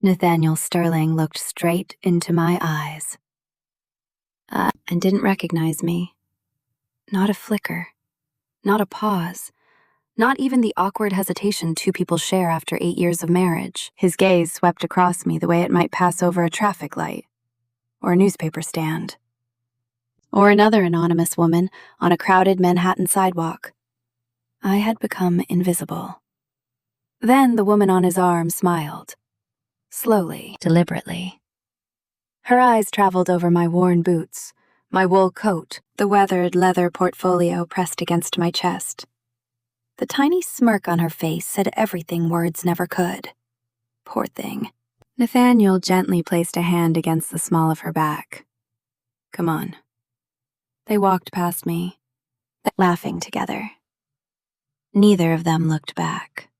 Nathaniel Sterling looked straight into my eyes and didn't recognize me. Not a flicker, not a pause, not even the awkward hesitation two people share after 8 years of marriage. His gaze swept across me the way it might pass over a traffic light, or a newspaper stand, or another anonymous woman on a crowded Manhattan sidewalk. I had become invisible. Then the woman on his arm smiled. Slowly, deliberately. Her eyes traveled over my worn boots, my wool coat, the weathered leather portfolio pressed against my chest. The tiny smirk on her face said everything words never could. Poor thing. Nathaniel gently placed a hand against the small of her back. Come on. They walked past me, laughing together. Neither of them looked back.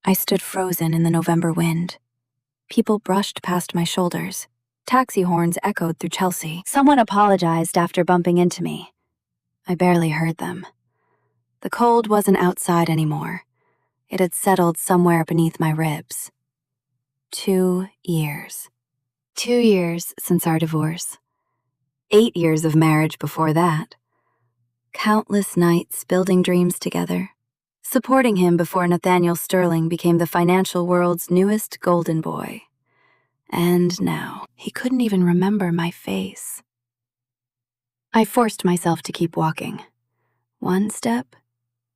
I stood frozen in the November wind. People brushed past my shoulders. Taxi horns echoed through Chelsea. Someone apologized after bumping into me. I barely heard them. The cold wasn't outside anymore. It had settled somewhere beneath my ribs. 2 years. 2 years since our divorce. 8 years of marriage before that. Countless nights building dreams together. Supporting him before Nathaniel Sterling became the financial world's newest golden boy. And now, he couldn't even remember my face. I forced myself to keep walking. One step,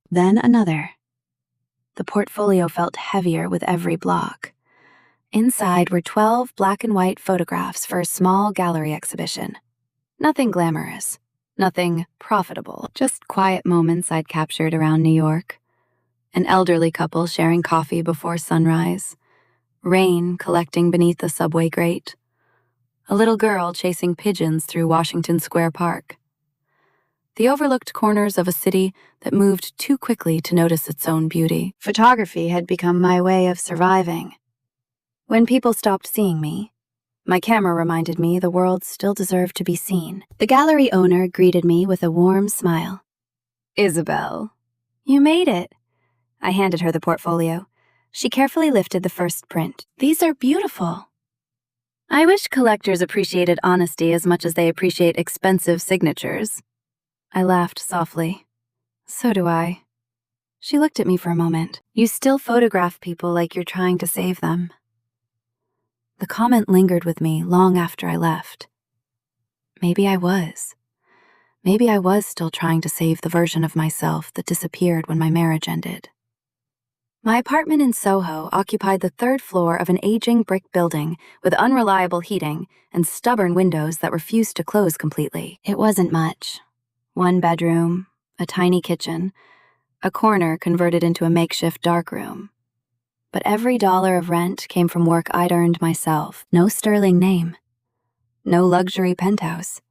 then another. The portfolio felt heavier with every block. Inside were 12 black and white photographs for a small gallery exhibition. Nothing glamorous, nothing profitable, just quiet moments I'd captured around New York. An elderly couple sharing coffee before sunrise, rain collecting beneath the subway grate, a little girl chasing pigeons through Washington Square Park. The overlooked corners of a city that moved too quickly to notice its own beauty. Photography had become my way of surviving. When people stopped seeing me, my camera reminded me the world still deserved to be seen. The gallery owner greeted me with a warm smile. Isabel, you made it. I handed her the portfolio. She carefully lifted the first print. These are beautiful. I wish collectors appreciated honesty as much as they appreciate expensive signatures. I laughed softly. So do I. She looked at me for a moment. You still photograph people like you're trying to save them. The comment lingered with me long after I left. Maybe I was. Maybe I was still trying to save the version of myself that disappeared when my marriage ended. My apartment in Soho occupied the 3rd floor of an aging brick building with unreliable heating and stubborn windows that refused to close completely. It wasn't much. 1 bedroom, a tiny kitchen, a corner converted into a makeshift darkroom. But every dollar of rent came from work I'd earned myself. No sterling name. No luxury penthouse.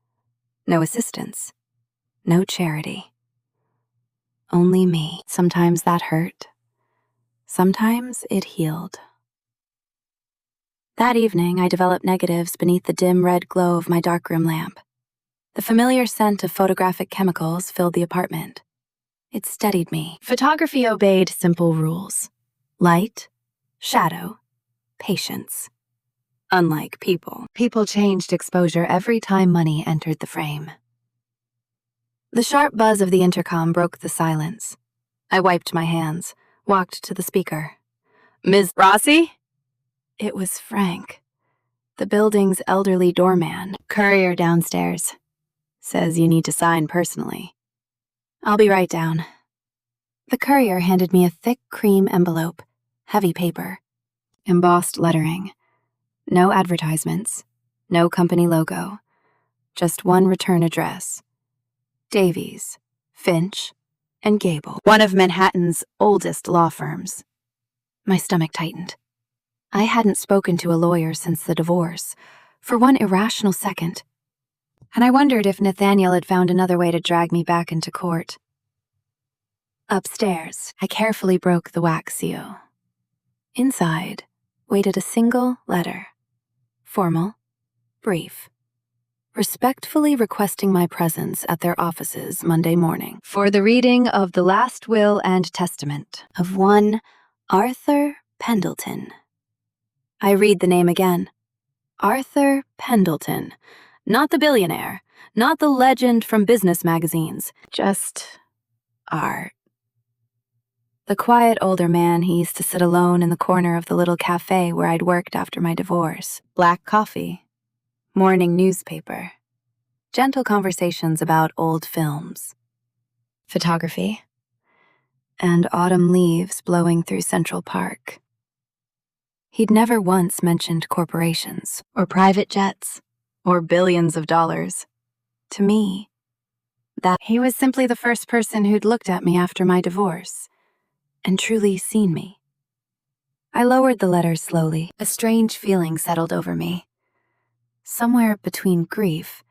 No assistance. No charity. Only me. Sometimes that hurt. Sometimes it healed. That evening, I developed negatives beneath the dim red glow of my darkroom lamp. The familiar scent of photographic chemicals filled the apartment. It steadied me. Photography obeyed simple rules. Light, shadow, patience. Unlike people. People changed exposure every time money entered the frame. The sharp buzz of the intercom broke the silence. I wiped my hands. Walked to the speaker. Ms. Rossi? It was Frank, the building's elderly doorman. Courier downstairs. Says you need to sign personally. I'll be right down. The courier handed me a thick cream envelope, heavy paper, embossed lettering. No advertisements, no company logo, just one return address. Davies, Finch, and Gable, one of Manhattan's oldest law firms. My stomach tightened. I hadn't spoken to a lawyer since the divorce, for one irrational second, and I wondered if Nathaniel had found another way to drag me back into court. Upstairs, I carefully broke the wax seal. Inside waited a single letter, formal, brief. Respectfully requesting my presence at their offices Monday morning for the reading of the last will and testament of one Arthur Pendleton, I read the name again. Arthur Pendleton. Not the billionaire, not the legend from business magazines, just Art. The quiet older man he used to sit alone in the corner of the little cafe where I'd worked after my divorce. Black coffee, morning newspaper, gentle conversations about old films, photography, and autumn leaves blowing through Central Park. He'd never once mentioned corporations, or private jets, or billions of dollars. To me, that he was simply the first person who'd looked at me after my divorce and truly seen me. I lowered the letter slowly. A strange feeling settled over me, somewhere between grief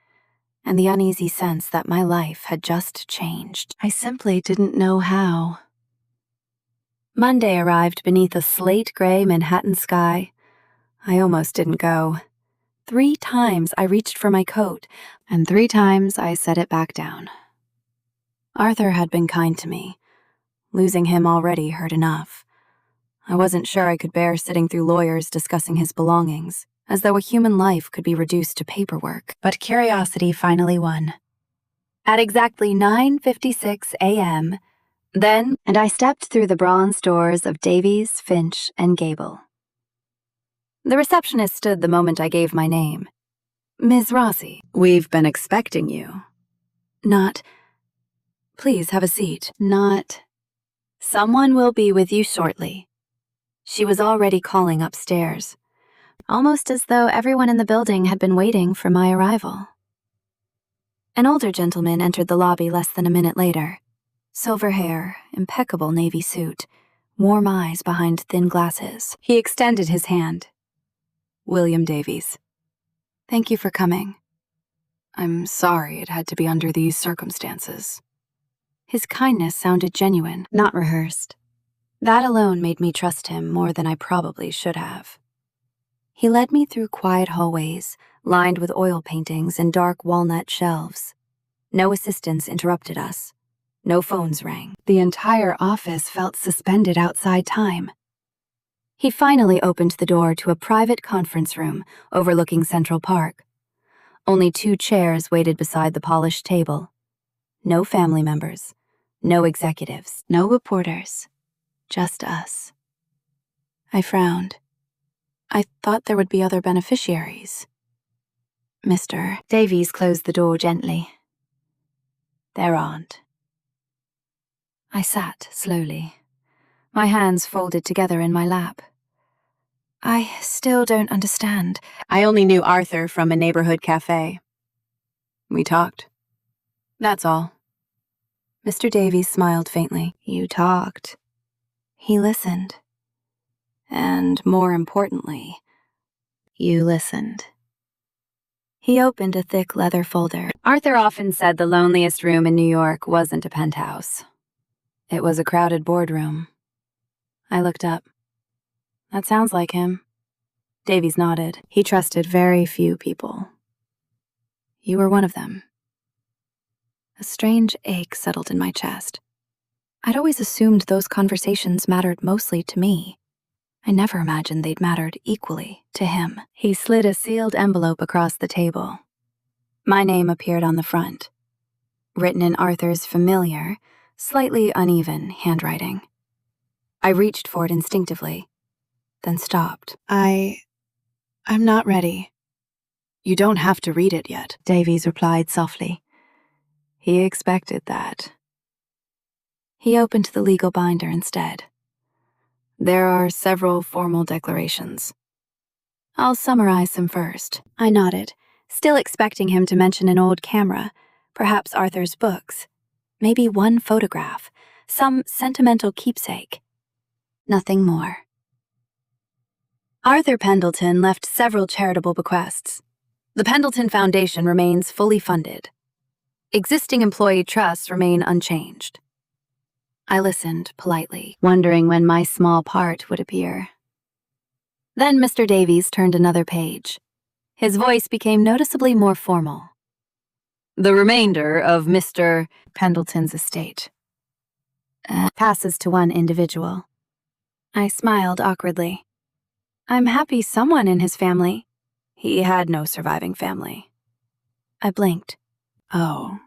and the uneasy sense that my life had just changed. I simply didn't know how. Monday arrived beneath a slate-gray Manhattan sky. I almost didn't go. 3 times I reached for my coat, and 3 times I set it back down. Arthur had been kind to me. Losing him already hurt enough. I wasn't sure I could bear sitting through lawyers discussing his belongings, as though a human life could be reduced to paperwork. But curiosity finally won. At exactly 9:56 a.m., and I stepped through the bronze doors of Davies, Finch, and Gable. The receptionist stood the moment I gave my name. "Ms. Rossi, we've been expecting you." Not, "Please have a seat." Not, "Someone will be with you shortly." She was already calling upstairs, almost as though everyone in the building had been waiting for my arrival. An older gentleman entered the lobby less than a minute later. Silver hair, impeccable navy suit, warm eyes behind thin glasses. He extended his hand. "William Davies. Thank you for coming. I'm sorry it had to be under these circumstances." His kindness sounded genuine, not rehearsed. That alone made me trust him more than I probably should have. He led me through quiet hallways, lined with oil paintings and dark walnut shelves. No assistants interrupted us. No phones rang. The entire office felt suspended outside time. He finally opened the door to a private conference room overlooking Central Park. Only 2 chairs waited beside the polished table. No family members, no executives, no reporters, just us. I frowned. I thought there would be other beneficiaries. Mr. Davies closed the door gently. "There aren't." I sat slowly, my hands folded together in my lap. I still don't understand. I only knew Arthur from a neighborhood cafe. We talked. That's all. Mr. Davies smiled faintly. You talked. He listened. And more importantly, you listened. He opened a thick leather folder. Arthur often said the loneliest room in New York wasn't a penthouse. It was a crowded boardroom. I looked up. That sounds like him. Davies nodded. He trusted very few people. You were one of them. A strange ache settled in my chest. I'd always assumed those conversations mattered mostly to me. I never imagined they'd mattered equally to him. He slid a sealed envelope across the table. My name appeared on the front, written in Arthur's familiar, slightly uneven handwriting. I reached for it instinctively, then stopped. I'm not ready. You don't have to read it yet, Davies replied softly. He expected that. He opened the legal binder instead. There are several formal declarations. I'll summarize them first. I nodded, still expecting him to mention an old camera, perhaps Arthur's books, maybe one photograph, some sentimental keepsake. Nothing more. Arthur Pendleton left several charitable bequests. The Pendleton Foundation remains fully funded. Existing employee trusts remain unchanged. I listened politely, wondering when my small part would appear. Then Mr. Davies turned another page. His voice became noticeably more formal. The remainder of Mr. Pendleton's estate passes to one individual. I smiled awkwardly. I'm happy someone in his family. He had no surviving family. I blinked. Oh.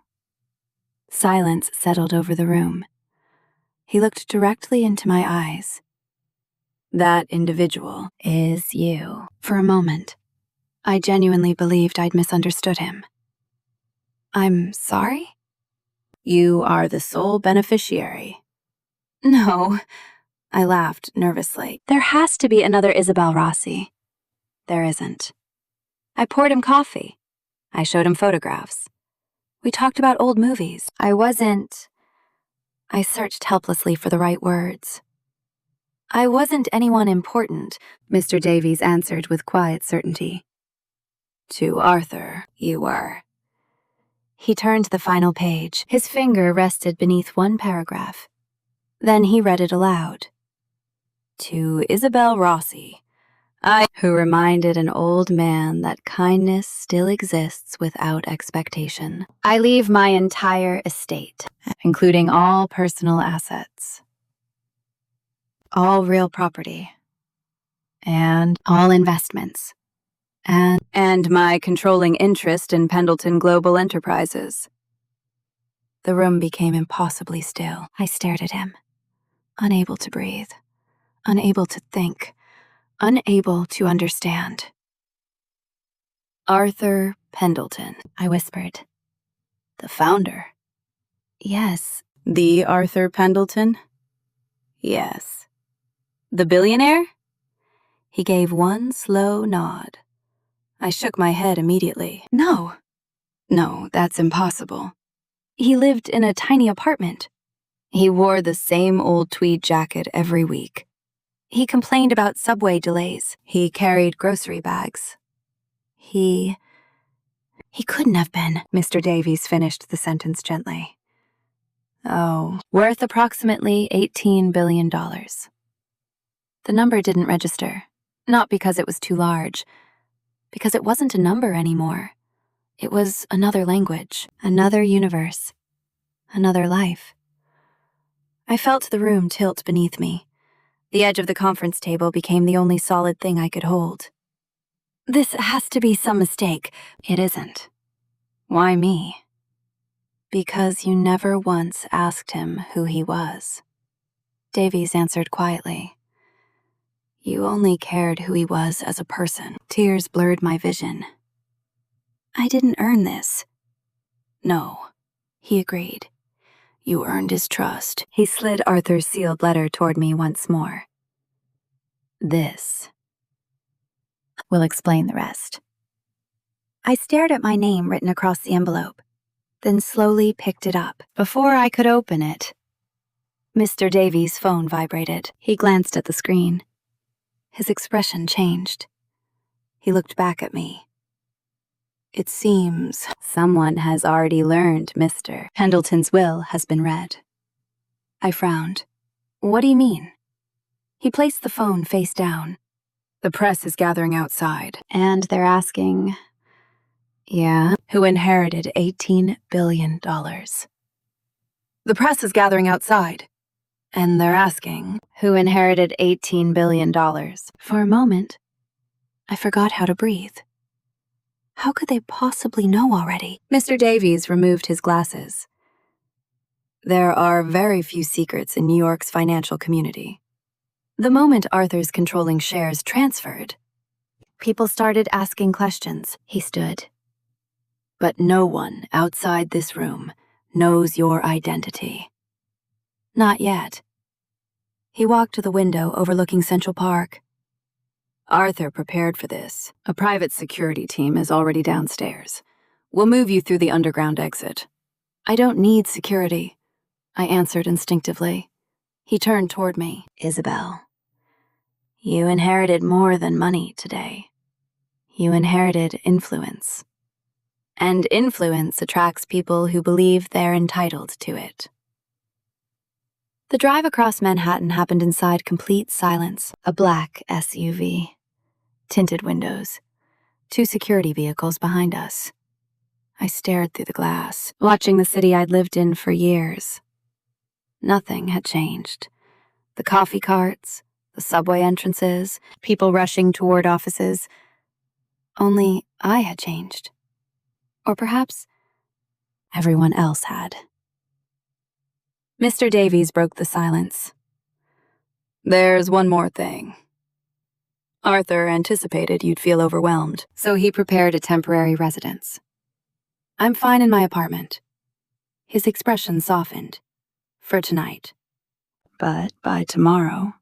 Silence settled over the room. He looked directly into my eyes. That individual is you. For a moment, I genuinely believed I'd misunderstood him. I'm sorry? You are the sole beneficiary. No, I laughed nervously. There has to be another Isabel Rossi. There isn't. I poured him coffee. I showed him photographs. We talked about old movies. I searched helplessly for the right words. I wasn't anyone important, Mr. Davies answered with quiet certainty. To Arthur, you were. He turned to the final page. His finger rested beneath one paragraph. Then he read it aloud. To Isabel Rossi, who reminded an old man that kindness still exists without expectation. I leave my entire estate, including all personal assets, all real property, and all investments, and my controlling interest in Pendleton Global Enterprises. The room became impossibly still. I stared at him, unable to breathe, unable to think, unable to understand. Arthur Pendleton, I whispered. The founder? Yes. The Arthur Pendleton? Yes. The billionaire? He gave one slow nod. I shook my head immediately. No, that's impossible. He lived in a tiny apartment. He wore the same old tweed jacket every week. He complained about subway delays. He carried grocery bags. He couldn't have been, Mr. Davies finished the sentence gently. Oh, worth approximately $18 billion. The number didn't register, not because it was too large, because it wasn't a number anymore. It was another language, another universe, another life. I felt the room tilt beneath me. The edge of the conference table became the only solid thing I could hold. This has to be some mistake. It isn't. Why me? Because you never once asked him who he was. Davies answered quietly. You only cared who he was as a person. Tears blurred my vision. I didn't earn this. No, he agreed. You earned his trust. He slid Arthur's sealed letter toward me once more. This will explain the rest. I stared at my name written across the envelope, then slowly picked it up. Before I could open it, Mr. Davies' phone vibrated. He glanced at the screen. His expression changed. He looked back at me. It seems someone has already learned Mr. Pendleton's will has been read. I frowned. What do you mean? He placed the phone face down. The press is gathering outside, and they're asking, who inherited $18 billion. The press is gathering outside, and they're asking, who inherited $18 billion. For a moment, I forgot how to breathe. How could they possibly know already? Mr. Davies removed his glasses. There are very few secrets in New York's financial community. The moment Arthur's controlling shares transferred, people started asking questions. He stood. But no one outside this room knows your identity. Not yet. He walked to the window overlooking Central Park. Arthur prepared for this. A private security team is already downstairs. We'll move you through the underground exit. I don't need security, I answered instinctively. He turned toward me. Isabel, you inherited more than money today. You inherited influence. And influence attracts people who believe they're entitled to it. The drive across Manhattan happened inside complete silence. A black SUV. Tinted windows. 2 security vehicles behind us. I stared through the glass, watching the city I'd lived in for years. Nothing had changed. The coffee carts, the subway entrances, people rushing toward offices. Only I had changed. Or perhaps everyone else had. Mr. Davies broke the silence. There's one more thing. Arthur anticipated you'd feel overwhelmed, so he prepared a temporary residence. I'm fine in my apartment. His expression softened. For tonight. But by tomorrow,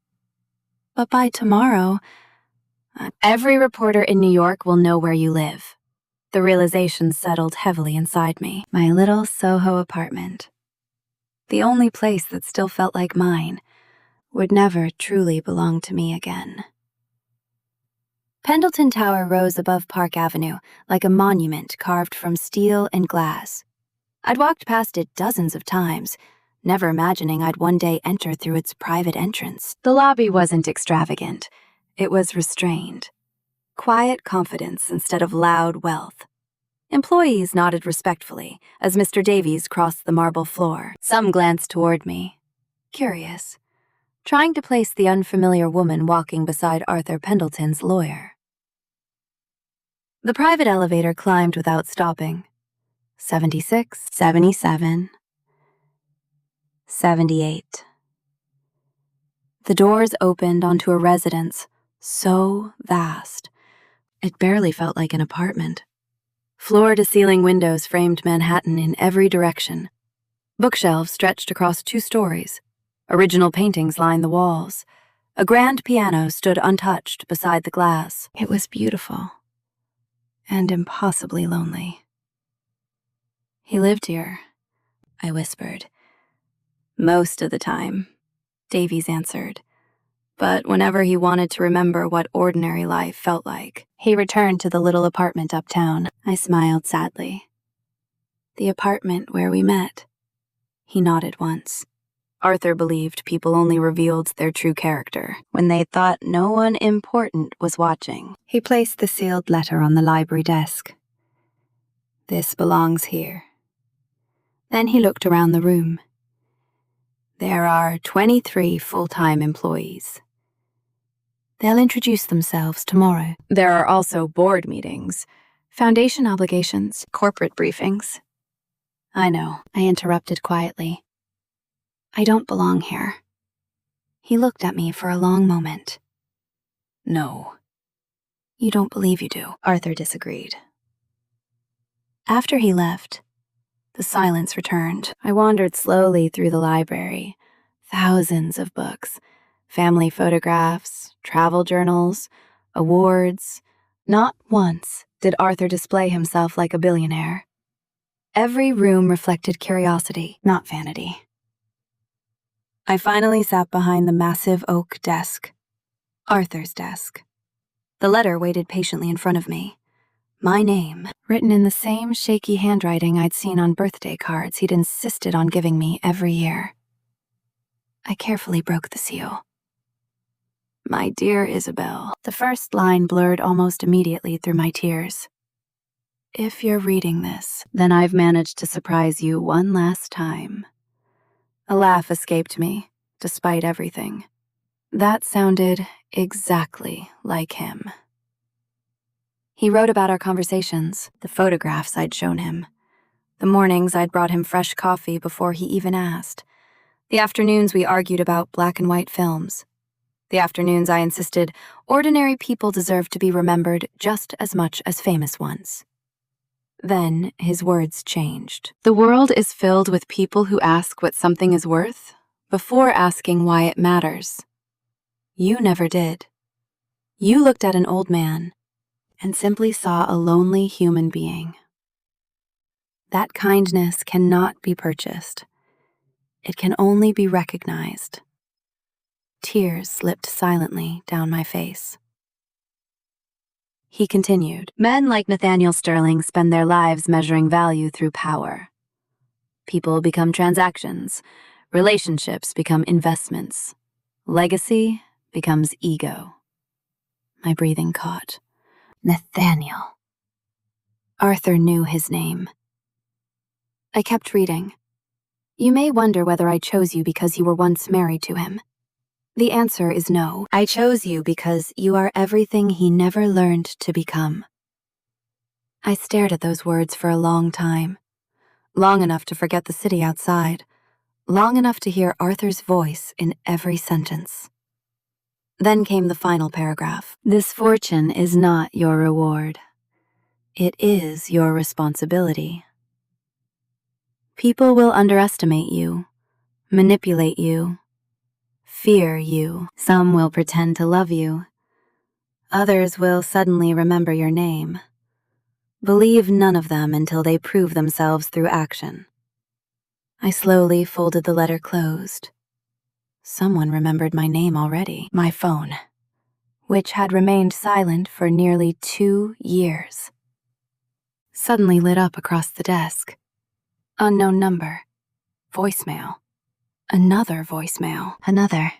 every reporter in New York will know where you live. The realization settled heavily inside me. My little Soho apartment, the only place that still felt like mine, would never truly belong to me again. Pendleton Tower rose above Park Avenue like a monument carved from steel and glass. I'd walked past it dozens of times, never imagining I'd one day enter through its private entrance. The lobby wasn't extravagant. It was restrained. Quiet confidence instead of loud wealth. Employees nodded respectfully as Mr. Davies crossed the marble floor. Some glanced toward me, curious, trying to place the unfamiliar woman walking beside Arthur Pendleton's lawyer. The private elevator climbed without stopping. 76, 77, 78. The doors opened onto a residence so vast, it barely felt like an apartment. Floor-to-ceiling windows framed Manhattan in every direction. Bookshelves stretched across 2 stories. Original paintings lined the walls. A grand piano stood untouched beside the glass. It was beautiful and impossibly lonely. He lived here, I whispered. Most of the time, Davies answered. But whenever he wanted to remember what ordinary life felt like, he returned to the little apartment uptown. I smiled sadly. The apartment where we met. He nodded once. Arthur believed people only revealed their true character when they thought no one important was watching. He placed the sealed letter on the library desk. This belongs here. Then he looked around the room. There are 23 full-time employees. They'll introduce themselves tomorrow. There are also board meetings, foundation obligations, corporate briefings. I know, I interrupted quietly. I don't belong here. He looked at me for a long moment. No. You don't believe you do, Arthur disagreed. After he left, the silence returned. I wandered slowly through the library. Thousands of books, family photographs, travel journals, awards. Not once did Arthur display himself like a billionaire. Every room reflected curiosity, not vanity. I finally sat behind the massive oak desk, Arthur's desk. The letter waited patiently in front of me. My name, written in the same shaky handwriting I'd seen on birthday cards he'd insisted on giving me every year. I carefully broke the seal. My dear Isabel. The first line blurred almost immediately through my tears. If you're reading this, then I've managed to surprise you one last time. A laugh escaped me, despite everything. That sounded exactly like him. He wrote about our conversations, the photographs I'd shown him, the mornings I'd brought him fresh coffee before he even asked, the afternoons we argued about black and white films, the afternoons I insisted ordinary people deserve to be remembered just as much as famous ones. Then his words changed. The world is filled with people who ask what something is worth before asking why it matters. You never did. You looked at an old man and simply saw a lonely human being. That kindness cannot be purchased. It can only be recognized. Tears slipped silently down my face. He continued, men like Nathaniel Sterling spend their lives measuring value through power. People become transactions. Relationships become investments. Legacy becomes ego. My breathing caught. Nathaniel. Arthur knew his name. I kept reading. You may wonder whether I chose you because you were once married to him. The answer is no. I chose you because you are everything he never learned to become. I stared at those words for a long time. Long enough to forget the city outside. Long enough to hear Arthur's voice in every sentence. Then came the final paragraph. This fortune is not your reward. It is your responsibility. People will underestimate you, manipulate you, fear you. Some will pretend to love you. Others will suddenly remember your name. Believe none of them until they prove themselves through action. I slowly folded the letter closed. Someone remembered my name already. My phone, which had remained silent for nearly 2 years, suddenly lit up across the desk. Unknown number. Voicemail. Another voicemail. Another.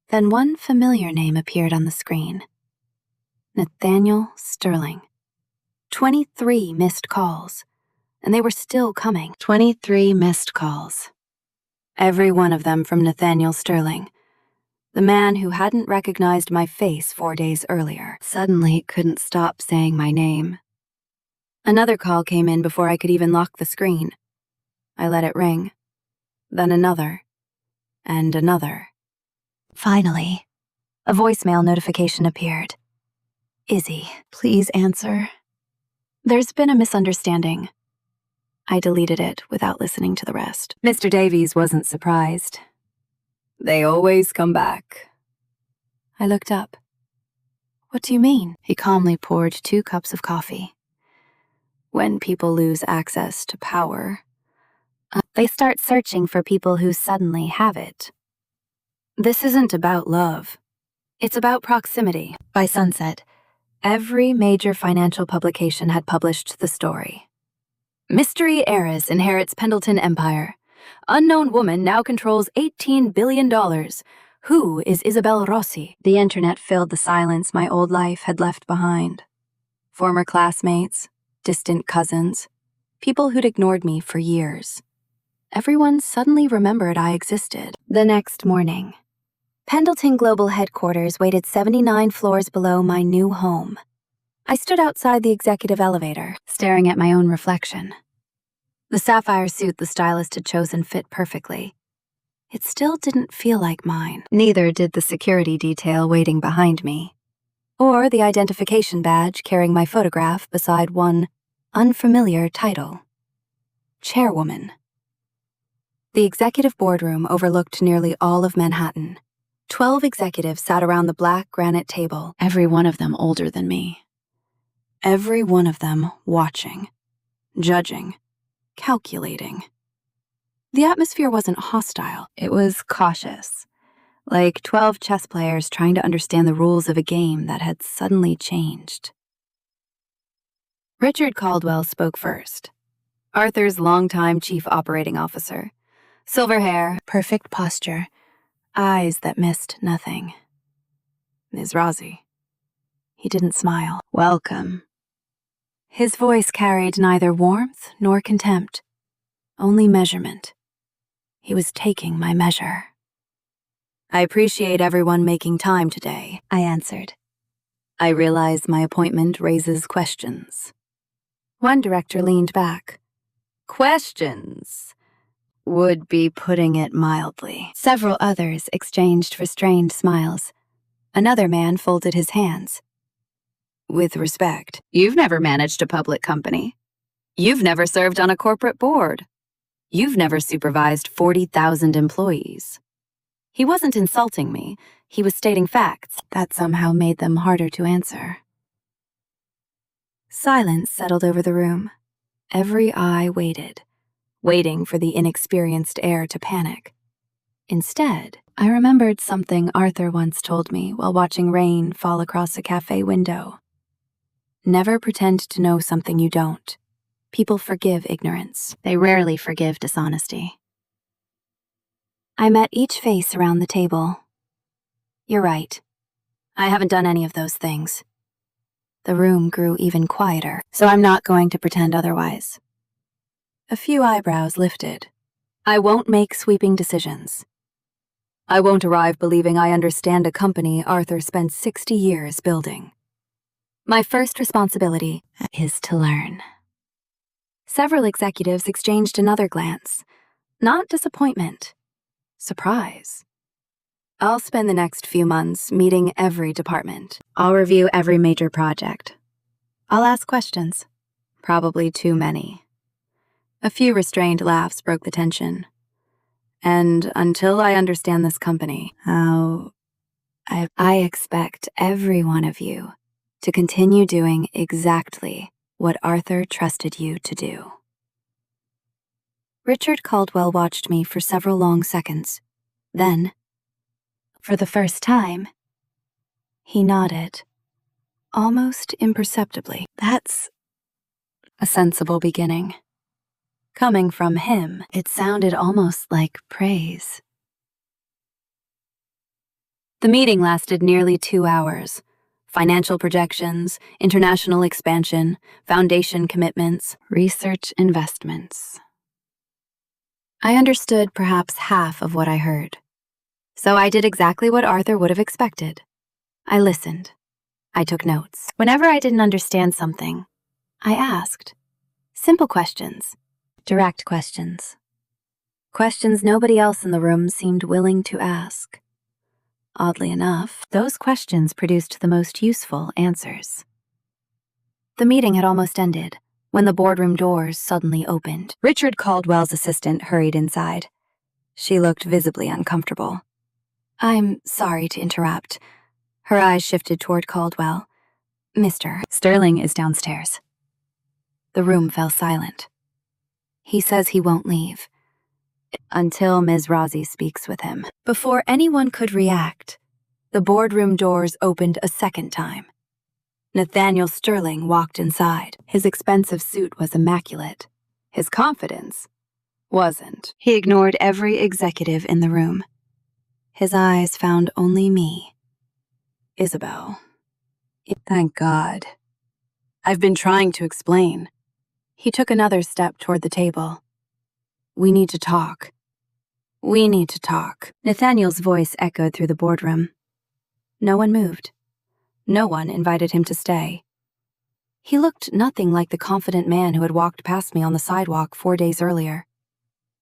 Then one familiar name appeared on the screen. Nathaniel Sterling. 23 missed calls, and they were still coming. 23 missed calls. Every one of them from Nathaniel Sterling, the man who hadn't recognized my face 4 days earlier. Suddenly couldn't stop saying my name. Another call came in before I could even lock the screen. I let it ring. Then another. And another. Finally, a voicemail notification appeared. Izzy, please answer. There's been a misunderstanding. I deleted it without listening to the rest. Mr. Davies wasn't surprised. They always come back. I looked up. What do you mean? He calmly poured 2 cups of coffee. When people lose access to power, they start searching for people who suddenly have it. This isn't about love. It's about proximity. By sunset, every major financial publication had published the story. Mystery heiress inherits Pendleton Empire. Unknown woman now controls $18 billion. Who is Isabel Rossi? The internet filled the silence my old life had left behind. Former classmates, distant cousins, people who'd ignored me for years. Everyone suddenly remembered I existed. The next morning, Pendleton Global Headquarters waited 79 floors below my new home. I stood outside the executive elevator, staring at my own reflection. The sapphire suit the stylist had chosen fit perfectly. It still didn't feel like mine. Neither did the security detail waiting behind me, or the identification badge carrying my photograph beside one unfamiliar title. Chairwoman. The executive boardroom overlooked nearly all of Manhattan. 12 executives sat around the black granite table, every one of them older than me. Every one of them watching, judging, calculating. The atmosphere wasn't hostile, it was cautious, like 12 chess players trying to understand the rules of a game that had suddenly changed. Richard Caldwell spoke first. Arthur's longtime chief operating officer. Silver hair, perfect posture, eyes that missed nothing. Ms. Rossi. He didn't smile. Welcome. His voice carried neither warmth nor contempt, only measurement. He was taking my measure. I appreciate everyone making time today, I answered. I realize my appointment raises questions. One director leaned back. Questions would be putting it mildly. Several others exchanged restrained smiles. Another man folded his hands. With respect, you've never managed a public company. You've never served on a corporate board. You've never supervised 40,000 employees. He wasn't insulting me. He was stating facts that somehow made them harder to answer. Silence settled over the room. Every eye waited, waiting for the inexperienced heir to panic. Instead, I remembered something Arthur once told me while watching rain fall across a cafe window. Never pretend to know something you don't. People forgive ignorance. They rarely forgive dishonesty. I met each face around the table. You're right. I haven't done any of those things. The room grew even quieter, so I'm not going to pretend otherwise. A few eyebrows lifted. I won't make sweeping decisions. I won't arrive believing I understand a company Arthur spent 60 years building. My first responsibility is to learn. Several executives exchanged another glance. Not disappointment. Surprise. I'll spend the next few months meeting every department. I'll review every major project. I'll ask questions. Probably too many. A few restrained laughs broke the tension. And until I understand this company, I expect every one of you to continue doing exactly what Arthur trusted you to do. Richard Caldwell watched me for several long seconds. Then, for the first time, he nodded, almost imperceptibly. That's a sensible beginning. Coming from him, it sounded almost like praise. The meeting lasted nearly 2 hours. Financial projections, international expansion, foundation commitments, research investments. I understood perhaps half of what I heard. So I did exactly what Arthur would have expected. I listened. I took notes. Whenever I didn't understand something, I asked. Simple questions. Direct questions. Questions nobody else in the room seemed willing to ask. Oddly enough, those questions produced the most useful answers. The meeting had almost ended when the boardroom doors suddenly opened. Richard Caldwell's assistant hurried inside. She looked visibly uncomfortable. I'm sorry to interrupt. Her eyes shifted toward Caldwell. Mr. Sterling is downstairs. The room fell silent. He says he won't leave until Ms. Rossi speaks with him. Before anyone could react, the boardroom doors opened a second time. Nathaniel Sterling walked inside. His expensive suit was immaculate. His confidence wasn't. He ignored every executive in the room. His eyes found only me. Isabel. Thank God. I've been trying to explain. He took another step toward the table. We need to talk. We need to talk. Nathaniel's voice echoed through the boardroom. No one moved. No one invited him to stay. He looked nothing like the confident man who had walked past me on the sidewalk 4 days earlier.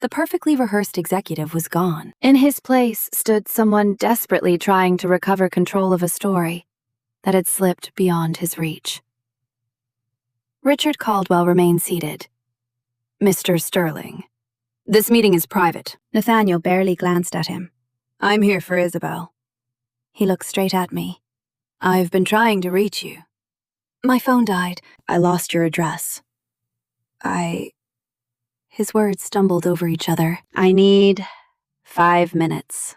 The perfectly rehearsed executive was gone. In his place stood someone desperately trying to recover control of a story that had slipped beyond his reach. Richard Caldwell remained seated. Mr. Sterling, this meeting is private. Nathaniel barely glanced at him. I'm here for Isabel. He looked straight at me. I've been trying to reach you. My phone died. I lost your address. His words stumbled over each other. I need 5 minutes.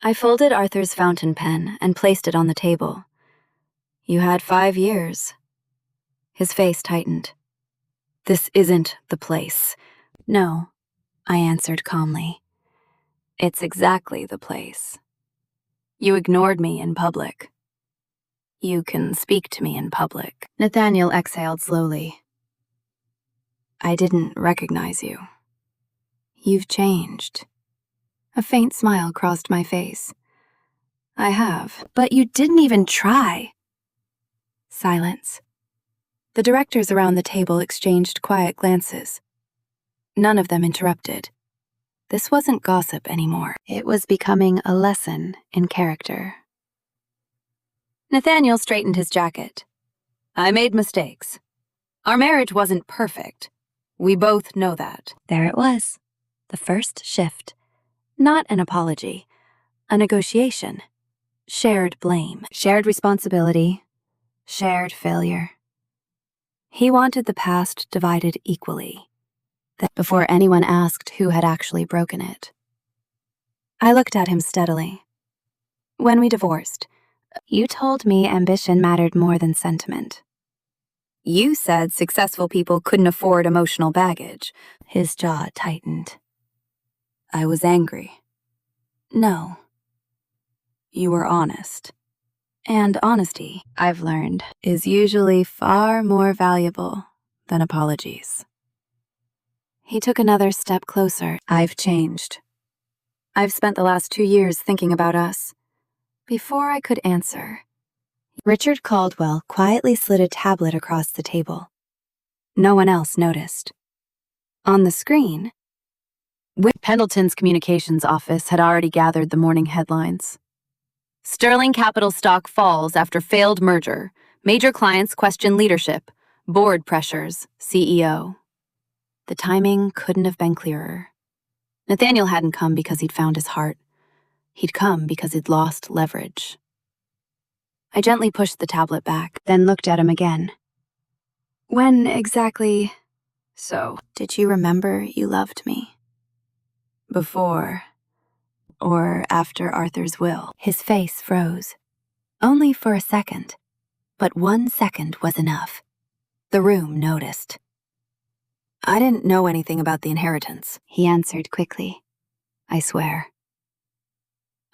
I folded Arthur's fountain pen and placed it on the table. You had 5 years. His face tightened. This isn't the place. No, I answered calmly. It's exactly the place. You ignored me in public. You can speak to me in public. Nathaniel exhaled slowly. I didn't recognize you. You've changed. A faint smile crossed my face. I have, but you didn't even try. Silence. The directors around the table exchanged quiet glances. None of them interrupted. This wasn't gossip anymore. It was becoming a lesson in character. Nathaniel straightened his jacket. I made mistakes. Our marriage wasn't perfect. We both know that. There it was. The first shift. Not an apology. A negotiation. Shared blame. Shared responsibility. Shared failure. He wanted the past divided equally. Before anyone asked who had actually broken it. I looked at him steadily. When we divorced, you told me ambition mattered more than sentiment. You said successful people couldn't afford emotional baggage. His jaw tightened. I was angry. No. You were honest. And honesty, I've learned, is usually far more valuable than apologies. He took another step closer. I've changed. I've spent the last 2 years thinking about us. Before I could answer, Richard Caldwell quietly slid a tablet across the table. No one else noticed. On the screen, Pendleton's communications office had already gathered the morning headlines. Sterling Capital stock falls after failed merger. Major clients question leadership. Board pressures, CEO. The timing couldn't have been clearer. Nathaniel hadn't come because he'd found his heart. He'd come because he'd lost leverage. I gently pushed the tablet back, then looked at him again. When exactly... So, did you remember you loved me? Before or after Arthur's will? His face froze. Only for a second. But 1 second was enough. The room noticed. I didn't know anything about the inheritance, he answered quickly. I swear.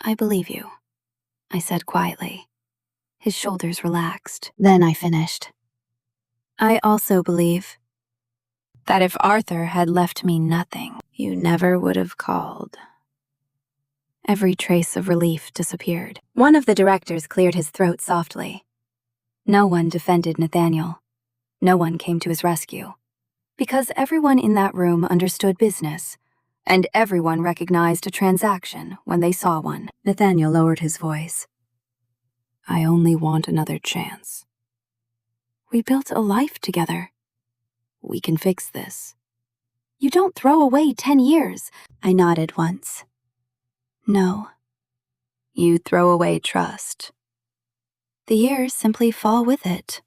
I believe you, I said quietly. His shoulders relaxed. Then I finished. I also believe that if Arthur had left me nothing, you never would have called. Every trace of relief disappeared. One of the directors cleared his throat softly. No one defended Nathaniel. No one came to his rescue. Because everyone in that room understood business, and everyone recognized a transaction when they saw one. Nathaniel lowered his voice. I only want another chance. We built a life together. We can fix this. You don't throw away 10 years. I nodded once. No. You throw away trust. The years simply fall with it.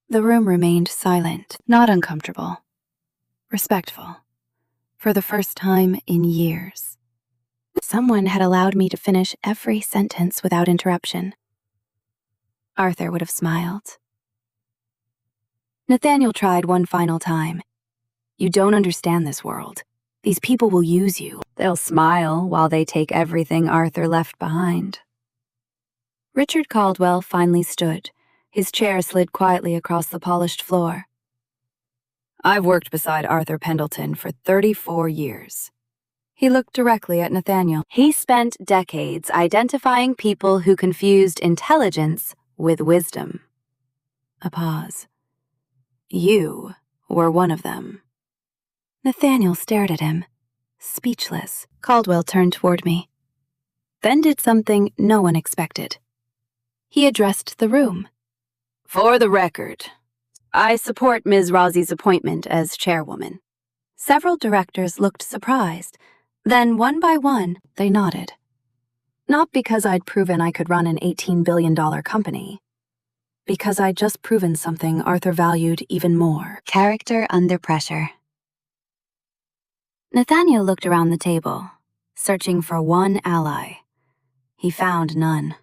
The room remained silent, not uncomfortable. Respectful. For the first time in years. Someone had allowed me to finish every sentence without interruption. Arthur would have smiled. Nathaniel tried one final time. You don't understand this world. These people will use you. They'll smile while they take everything Arthur left behind. Richard Caldwell finally stood. His chair slid quietly across the polished floor. I've worked beside Arthur Pendleton for 34 years. He looked directly at Nathaniel. He spent decades identifying people who confused intelligence with wisdom. A pause. You were one of them. Nathaniel stared at him, speechless. Caldwell turned toward me, then did something no one expected. He addressed the room. For the record, I support Ms. Rossi's appointment as chairwoman. Several directors looked surprised. Then, one by one, they nodded. Not because I'd proven I could run an $18 billion company. Because I'd just proven something Arthur valued even more. Character under pressure. Nathaniel looked around the table, searching for one ally. He found none.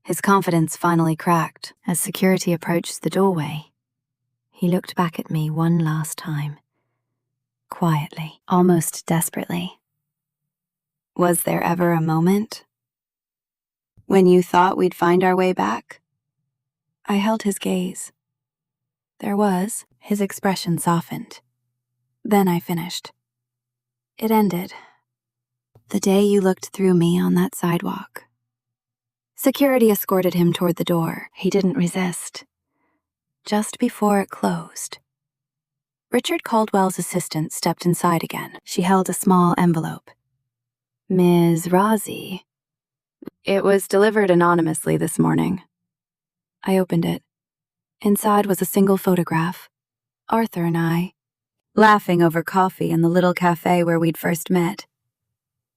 His confidence finally cracked as security approached the doorway. He looked back at me one last time. Quietly, almost desperately. Was there ever a moment when you thought we'd find our way back? I held his gaze. There was. His expression softened. Then I finished. It ended. The day you looked through me on that sidewalk. Security escorted him toward the door. He didn't resist. Just before it closed, Richard Caldwell's assistant stepped inside again. She held a small envelope. Ms. Rossi. It was delivered anonymously this morning. I opened it. Inside was a single photograph. Arthur and I, laughing over coffee in the little cafe where we'd first met.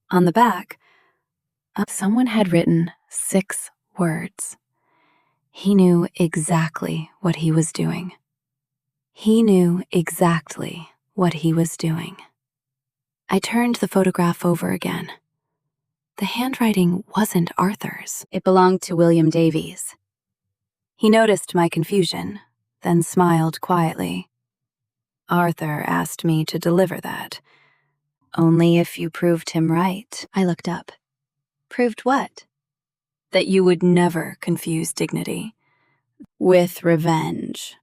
On the back, someone had written 6 words. He knew exactly what he was doing. He knew exactly what he was doing. I turned the photograph over again. The handwriting wasn't Arthur's. It belonged to William Davies. He noticed my confusion, then smiled quietly. Arthur asked me to deliver that. Only if you proved him right. I looked up. Proved what? That you would never confuse dignity with revenge.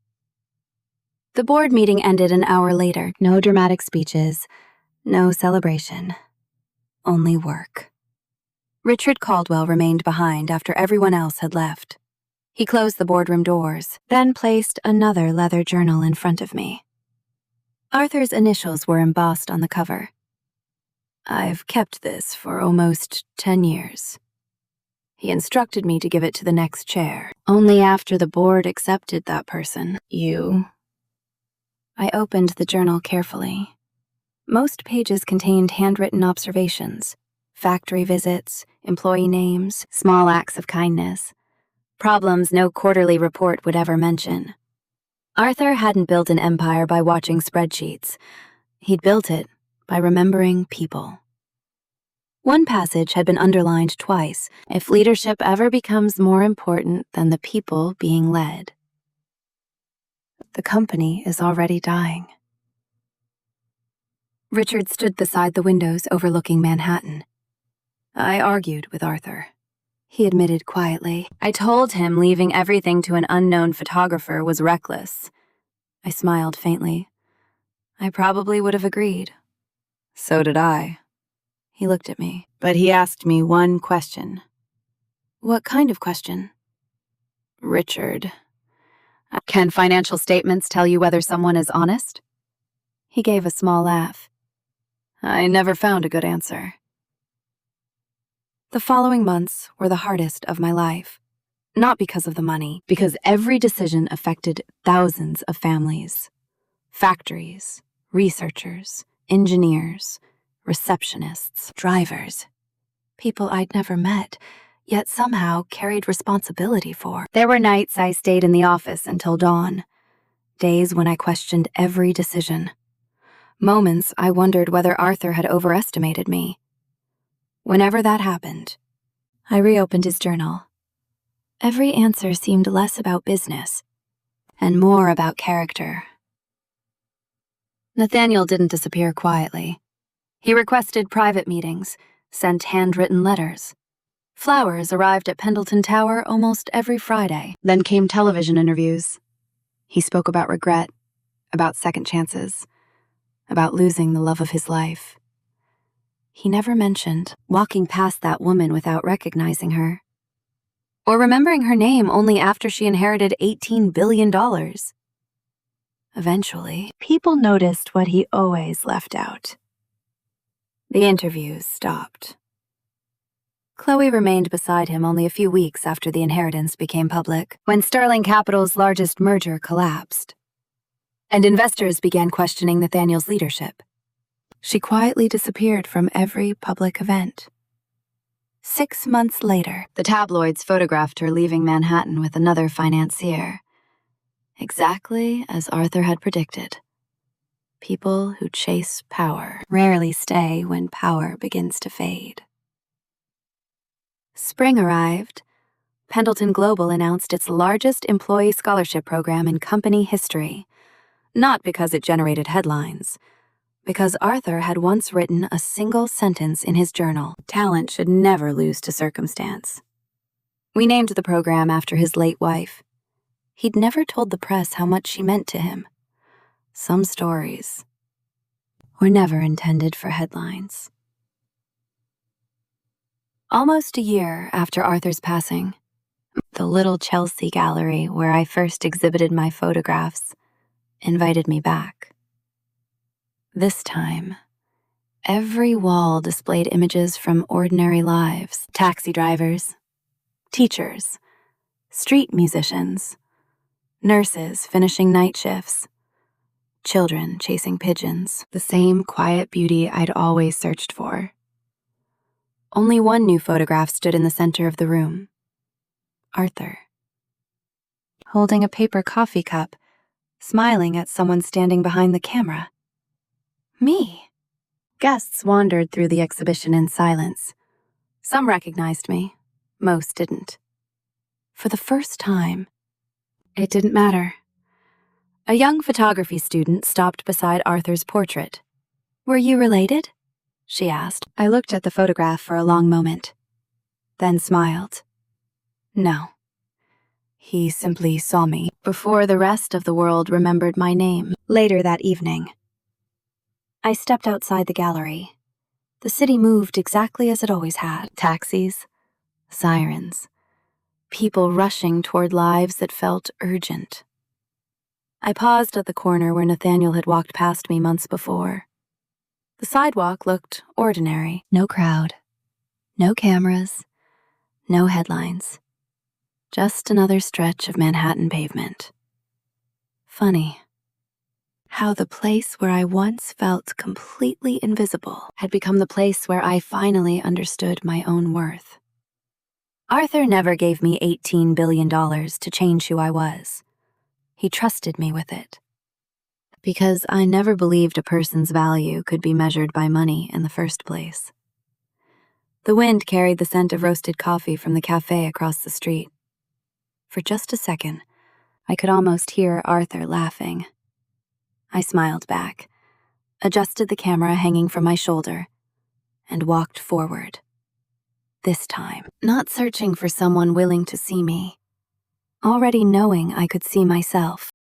The board meeting ended an hour later. No dramatic speeches, no celebration. only work. Richard Caldwell remained behind after everyone else had left. He closed the boardroom doors, then placed another leather journal in front of me. Arthur's initials were embossed on the cover. I've kept this for almost 10 years. He instructed me to give it to the next chair, only after the board accepted that person. You. I opened the journal carefully. Most pages contained handwritten observations, factory visits, employee names, small acts of kindness, problems no quarterly report would ever mention. Arthur hadn't built an empire by watching spreadsheets. He'd built it by remembering people. One passage had been underlined twice: if leadership ever becomes more important than the people being led. The company is already dying. Richard stood beside the windows overlooking Manhattan. I argued with Arthur. He admitted quietly. I told him leaving everything to an unknown photographer was reckless. I smiled faintly. I probably would have agreed. So did I. He looked at me, but he asked me one question. What kind of question? Richard, can financial statements tell you whether someone is honest? He gave a small laugh. I never found a good answer. The following months were the hardest of my life. Not because of the money, because every decision affected thousands of families. Factories, researchers, engineers, receptionists, drivers. People I'd never met, yet somehow carried responsibility for. There were nights I stayed in the office until dawn. Days when I questioned every decision. Moments I wondered whether Arthur had overestimated me. Whenever that happened, I reopened his journal. Every answer seemed less about business and more about character. Nathaniel didn't disappear quietly. He requested private meetings, sent handwritten letters. Flowers arrived at Pendleton Tower almost every Friday. Then came television interviews. He spoke about regret, about second chances, about losing the love of his life. He never mentioned walking past that woman without recognizing her, or remembering her name only after she inherited $18 billion. Eventually, people noticed what he always left out. The interviews stopped. Chloe remained beside him only a few weeks after the inheritance became public, when Sterling Capital's largest merger collapsed, and investors began questioning Nathaniel's leadership. She quietly disappeared from every public event. 6 months later, the tabloids photographed her leaving Manhattan with another financier. Exactly as Arthur had predicted. People who chase power rarely stay when power begins to fade. Spring arrived. Pendleton Global announced its largest employee scholarship program in company history, not because it generated headlines, because Arthur had once written a single sentence in his journal: talent should never lose to circumstance. We named the program after his late wife. He'd never told the press how much she meant to him. Some stories were never intended for headlines. Almost a year after Arthur's passing, the little Chelsea gallery where I first exhibited my photographs invited me back. This time, every wall displayed images from ordinary lives: taxi drivers, teachers, street musicians, nurses finishing night shifts, children chasing pigeons, the same quiet beauty I'd always searched for. Only one new photograph stood in the center of the room: Arthur, holding a paper coffee cup, smiling at someone standing behind the camera. Me. Guests wandered through the exhibition in silence. Some recognized me, most didn't. For the first time, it didn't matter. A young photography student stopped beside Arthur's portrait. "Were you related?" she asked. I looked at the photograph for a long moment, then smiled. No. He simply saw me before the rest of the world remembered my name. Later that evening, I stepped outside the gallery. The city moved exactly as it always had. Taxis, sirens, people rushing toward lives that felt urgent. I paused at the corner where Nathaniel had walked past me months before. The sidewalk looked ordinary. No crowd, no cameras, no headlines. Just another stretch of Manhattan pavement. Funny how the place where I once felt completely invisible had become the place where I finally understood my own worth. Arthur never gave me $18 billion to change who I was. He trusted me with it. Because I never believed a person's value could be measured by money in the first place. The wind carried the scent of roasted coffee from the cafe across the street. For just a second, I could almost hear Arthur laughing. I smiled back, adjusted the camera hanging from my shoulder, and walked forward. This time, not searching for someone willing to see me, already knowing I could see myself.